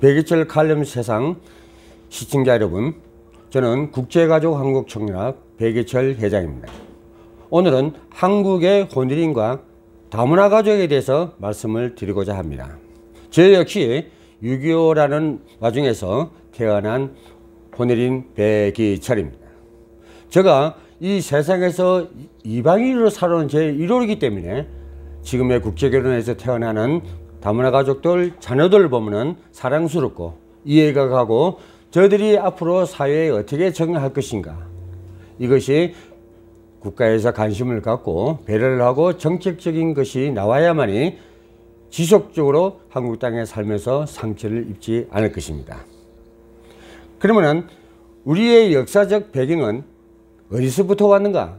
백이철 칼럼 세상 시청자 여러분, 저는 국제가족 한국총연합 백이철 회장입니다. 오늘은 한국의 혼혈인과 다문화 가족에 대해서 말씀을 드리고자 합니다. 저 역시 6.25라는 와중에서 태어난 혼혈인 백이철입니다. 제가 이 세상에서 이방인으로 살아온 제 1호이기 때문에 지금의 국제결혼에서 태어나는 다문화 가족들, 자녀들을 보면 사랑스럽고 이해가 가고 저들이 앞으로 사회에 어떻게 적응할 것인가, 이것이 국가에서 관심을 갖고 배려를 하고 정책적인 것이 나와야만이 지속적으로 한국 땅에 살면서 상처를 입지 않을 것입니다. 그러면 우리의 역사적 배경은 어디서부터 왔는가?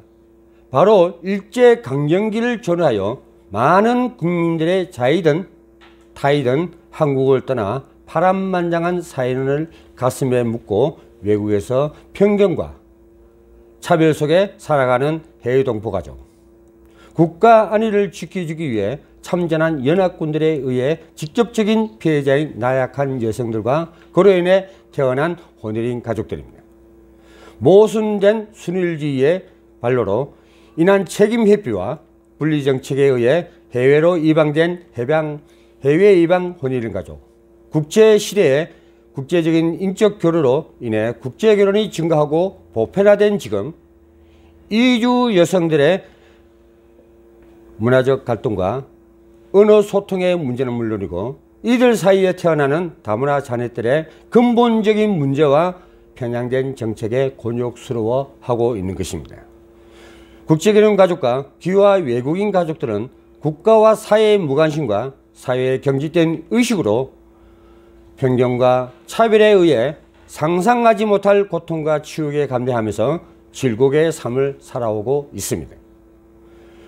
바로 일제강점기를 전후하여 많은 국민들의 자이든 타이든 한국을 떠나 파란만장한 사연을 가슴에 묻고 외국에서 편견과 차별 속에 살아가는 해외 동포 가족, 국가 안위를 지켜주기 위해 참전한 연합군들에 의해 직접적인 피해자인 나약한 여성들과 그로 인해 태어난 혼혈인 가족들입니다. 모순된 순혈주의의 발로로 인한 책임 회피와 분리정책에 의해 해외로 이방된 해외 이방 혼혈인 가족, 국제시대에 국제적인 인적 교류로 인해 국제결혼이 증가하고 보편화된 지금 이주 여성들의 문화적 갈등과 언어 소통의 문제는 물론이고 이들 사이에 태어나는 다문화 자녀들의 근본적인 문제와 편향된 정책에 곤욕스러워하고 있는 것입니다. 국제결혼 가족과 귀화 외국인 가족들은 국가와 사회의 무관심과 사회의 경직된 의식으로 편견과 차별에 의해 상상하지 못할 고통과 치욕에 감내하면서 질곡의 삶을 살아오고 있습니다.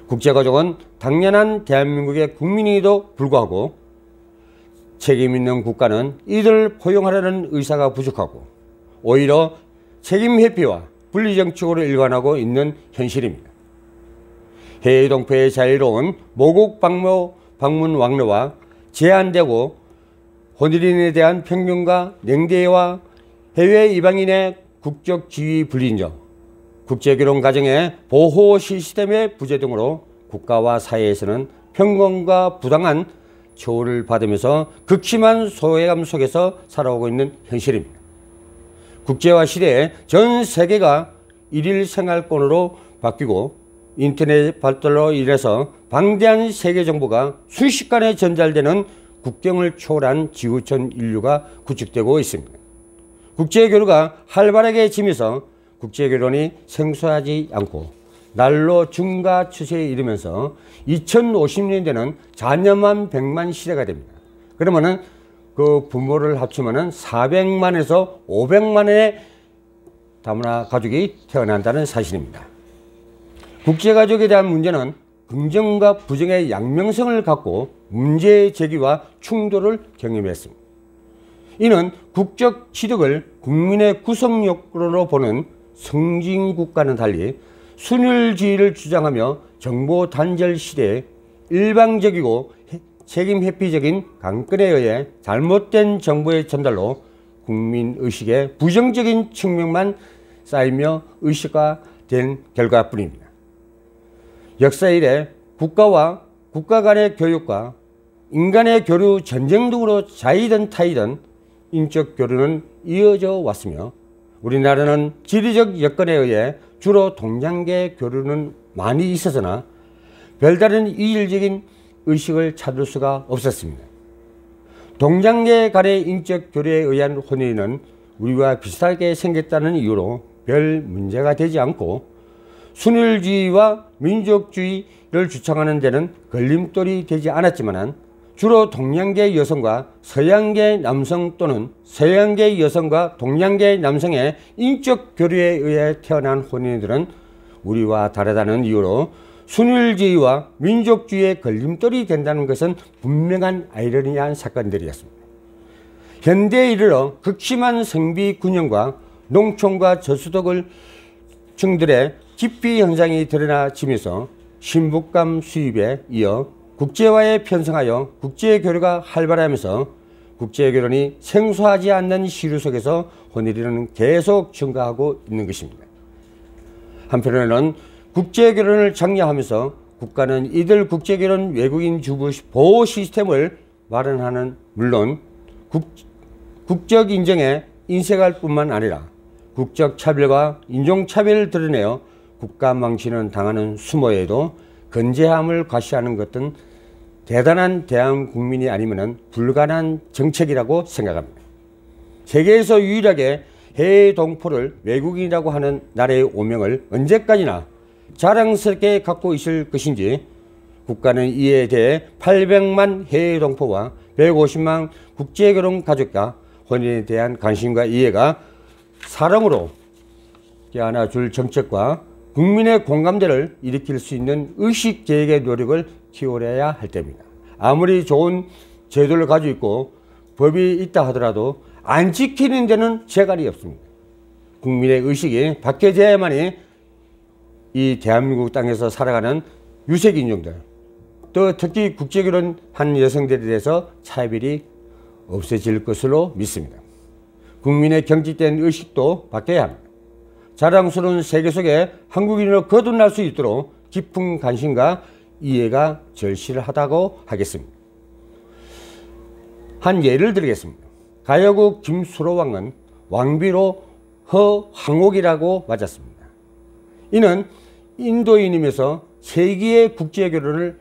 국제가족은 당연한 대한민국의 국민에도 불구하고 책임있는 국가는 이들을 포용하려는 의사가 부족하고 오히려 책임 회피와 분리정책으로 일관하고 있는 현실입니다. 해외 동포의 자유로운 모국 방문 왕래와 제한되고 혼혈인에 대한 편견과 냉대와 해외 이방인의 국적 지위 불인정, 국제결혼 가정의 보호 시스템의 부재 등으로 국가와 사회에서는 편견과 부당한 처우를 받으면서 극심한 소외감 속에서 살아오고 있는 현실입니다. 국제화 시대에 전 세계가 일일 생활권으로 바뀌고 인터넷 발달로 인해서 방대한 세계 정보가 순식간에 전달되는 국경을 초월한 지구촌 인류가 구축되고 있습니다. 국제교류가 활발하게 지면서 국제결혼이 생소하지 않고 날로 증가 추세에 이르면서 2050년대는 자녀만 100만 시대가 됩니다. 그러면은 그 부모를 합치면은 400만에서 500만의 다문화 가족이 태어난다는 사실입니다. 국제가족에 대한 문제는 긍정과 부정의 양면성을 갖고 문제 제기와 충돌을 경험했습니다. 이는 국적 취득을 국민의 구성욕구로 보는 선진국과는 달리 순혈주의를 주장하며 정보 단절 시대에 일방적이고 책임 회피적인 강권에 의해 잘못된 정보의 전달로 국민의식의 부정적인 측면만 쌓이며 의식화된 결과뿐입니다. 역사 이래 국가와 국가 간의 교육과 인간의 교류 전쟁 등으로 자이든 타이든 인적 교류는 이어져 왔으며 우리나라는 지리적 여건에 의해 주로 동양계 교류는 많이 있었으나 별다른 이질적인 의식을 찾을 수가 없었습니다. 동양계 간의 인적 교류에 의한 혼인은 우리와 비슷하게 생겼다는 이유로 별 문제가 되지 않고 순혈주의와 민족주의를 주창하는 데는 걸림돌이 되지 않았지만 주로 동양계 여성과 서양계 남성 또는 서양계 여성과 동양계 남성의 인적 교류에 의해 태어난 혼인들은 우리와 다르다는 이유로 순혈주의와 민족주의의 걸림돌이 된다는 것은 분명한 아이러니한 사건들이었습니다. 현대에 이르러 극심한 성비 균형과 농촌과 저소득을 층들의 기피 현상이 드러나지면서 신부감 수입에 이어 국제화에 편성하여 국제교류가 활발하면서 국제결혼이 생소하지 않는 시류 속에서 혼인은 계속 증가하고 있는 것입니다. 한편으로는 국제결혼을 장려하면서 국가는 이들 국제결혼 외국인 주부 보호 시스템을 마련하는 물론 국적 인정에 인색할 뿐만 아니라 국적 차별과 인종차별을 드러내어 국가 망신을 당하는 수모에도 건재함을 과시하는 것은 대단한 대한 국민이 아니면 불가능한 정책이라고 생각합니다. 세계에서 유일하게 해외 동포를 외국인이라고 하는 나라의 오명을 언제까지나 자랑스럽게 갖고 있을 것인지 국가는 이에 대해 800만 해외 동포와 150만 국제결혼 가족과 혼인에 대한 관심과 이해가 사랑으로 안아줄 정책과 국민의 공감대를 일으킬 수 있는 의식개혁의 노력을 기울여야 할 때입니다. 아무리 좋은 제도를 가지고 있고 법이 있다 하더라도 안 지키는 데는 재갈이 없습니다. 국민의 의식이 바뀌어져야만이 이 대한민국 땅에서 살아가는 유색인종들, 또 특히 국제결혼한 여성들에 대해서 차별이 없어질 것으로 믿습니다. 국민의 경직된 의식도 바뀌어야 합니다. 자랑스러운 세계 속에 한국인으로 거듭날 수 있도록 깊은 관심과 이해가 절실하다고 하겠습니다. 한 예를 들겠습니다. 가여국 김수로왕은 왕비로 허황옥이라고 맞았습니다. 이는 인도인이면서 세기의 국제결혼을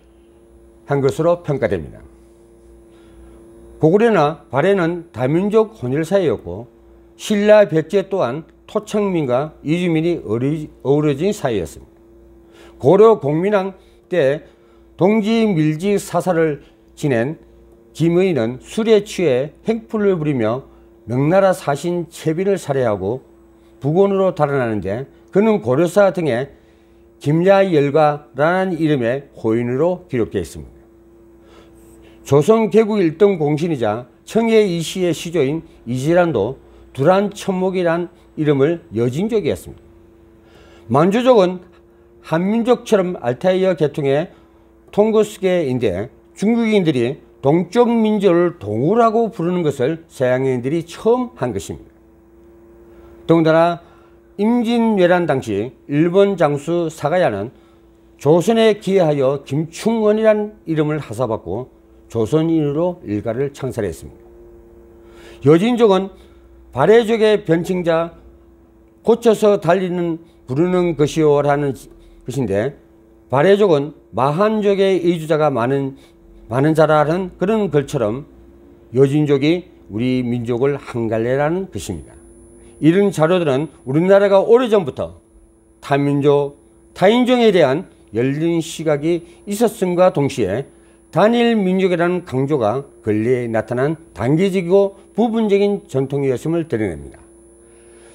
한 것으로 평가됩니다. 고구려나 발해는 다민족 혼혈 사이였고 신라 백제 또한 토착민과 이주민이 어우러진 사이였습니다. 고려 공민왕 때 동지 밀지 사사를 지낸 김의는 술에 취해 횡포를 부리며 명나라 사신 채빈을 살해하고 북원으로 달아나는데 그는 고려사 등에 김야열가라는 이름의 호인으로 기록되어 있습니다. 조선 개국 1등 공신이자 청해 이시의 시조인 이지란도 두란천목이란 이름을 여진족이었습니다. 만주족은 한민족처럼 알타이어 계통의 통거스계인데 중국인들이 동쪽 민족을 동우라고 부르는 것을 서양인들이 처음 한 것입니다. 더군다나 임진왜란 당시 일본 장수 사가야는 조선에 기여하여 김충원이라는 이름을 하사받고 조선인으로 일가를 창설했습니다. 여진족은 발해족의 변칭자 고쳐서 부르는 것이요라는 것인데 발해족은 마한족의 이주자가 많은 자라는 그런 글처럼 여진족이 우리 민족을 한갈래라는 것입니다. 이런 자료들은 우리나라가 오래전부터 타민족, 타인종에 대한 열린 시각이 있었음과 동시에 단일 민족이라는 강조가 근래에 나타난 단기적이고 부분적인 전통이었음을 드러냅니다.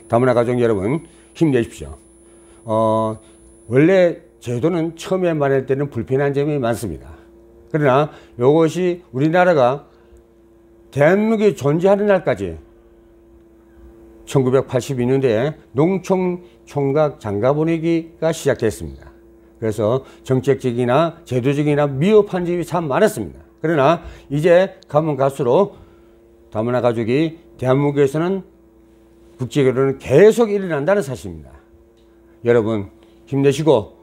다문화 가족 여러분 힘내십시오. 원래 제도는 처음에 말할 때는 불편한 점이 많습니다. 그러나 이것이 우리나라가 대한민국이 존재하는 날까지 1982년대에 농촌 총각 장가보내기가 시작됐습니다. 그래서 정책적이나 제도적이나 미흡한 점이 참 많았습니다. 그러나 이제 가면 갈수록 다문화 가족이 대한민국에서는 국제결혼은 계속 일어난다는 사실입니다. 여러분 힘내시고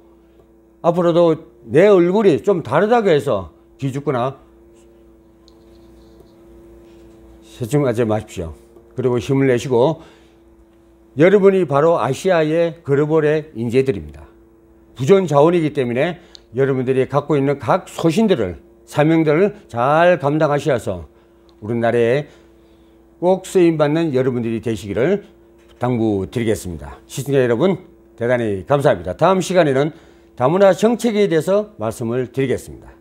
앞으로도 내 얼굴이 좀 다르다고 해서 기죽거나 세심하지 마십시오. 그리고 힘을 내시고 여러분이 바로 아시아의 글로벌의 인재들입니다. 부전자원이기 때문에 여러분들이 갖고 있는 각 소신들을 사명들을 잘 감당하셔서 우리나라에 꼭 쓰임받는 여러분들이 되시기를 당부드리겠습니다. 시청자 여러분 대단히 감사합니다. 다음 시간에는 다문화 정책에 대해서 말씀을 드리겠습니다.